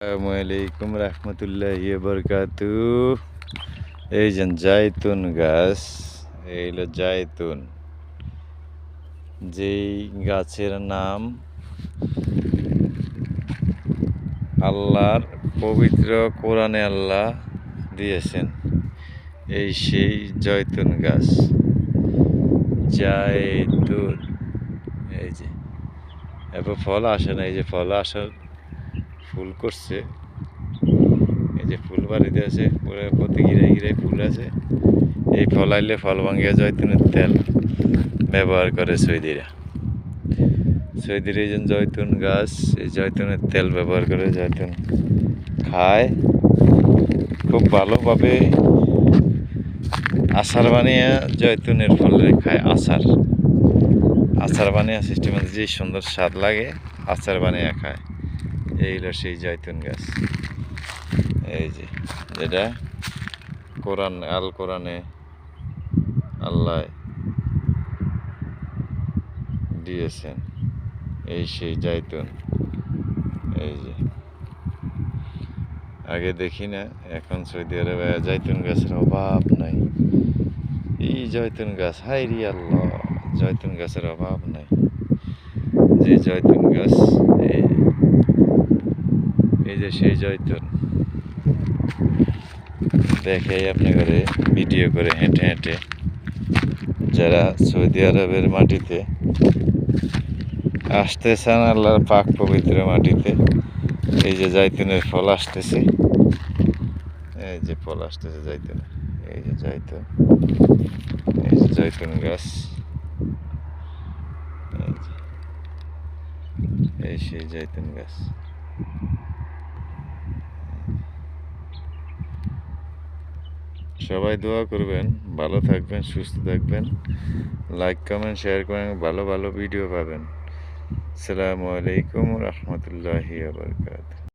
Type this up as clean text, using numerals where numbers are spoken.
আসসালামু আলাইকুম রহমতুল্লাহি বরকাতু। এই যে জায়তুন গাছ, এই হলো জায়তুন, যেই গাছের নাম আল্লাহর পবিত্র কোরআনে আল্লাহ দিয়েছেন। এই সেই জয়তুন গাছ, জায়তুন। এই যে এবার ফল আসে না, এই যে ফল আসার ফুল করছে, এই যে ফুল বাড়িতে আছে, পুরো প্রতি গিরায় গিরায় ফুল আছে। এই ফল আইলে ফল ভাঙ্গিয়া জয়তুনের তেল ব্যবহার করে সৌদিরা। এই যে জয়তুন গাছ, এই জয়তুনের তেল ব্যবহার করে, জয়তুন খায় খুব ভালোভাবে। আচার বানিয়ে জয়তুনের ফলে খায়, আচার বানিয়ে সিস্টেমে যে সুন্দর স্বাদ লাগে, আচার বানিয়ে খায়। এই হলো সেই জয়তুন গাছ, এই যে যেটা কোরআনে আল্লাহ দিয়েছেন। এই সেই জয়তুন। এই যে আগে দেখি না, এখন সৌদি আরবে জয়তুন গাছের অভাব নাই। এই জয়তুন গাছ, হাই রি আল্লাহ, জয়তুন গাছের অভাব নাই। যে জয়তুন গাছ, এই যে সেই জয়তুন দেখে আপনি করে ভিডিও করে হেঁটে হেঁটে যারা সৌদি আরবের মাটিতে আসতেছেন, আল্লাহর পাক পবিত্র মাটিতে, এই যে জয়তুনের ফল আসতেছে, এই যে ফল আসতেছে জয়তুন, এই যে জয়তুন, এই যে জয়তুন গাছ, এই সেই জয়তুন গাছ। সবাই দোয়া করবেন, ভালো থাকবেন, সুস্থ থাকবেন, লাইক কমেন্ট শেয়ার করেন, ভালো ভালো ভিডিও পাবেন। আসসালামু আলাইকুম রহমতুল্লাহি ওয়া বারাকাতুহু।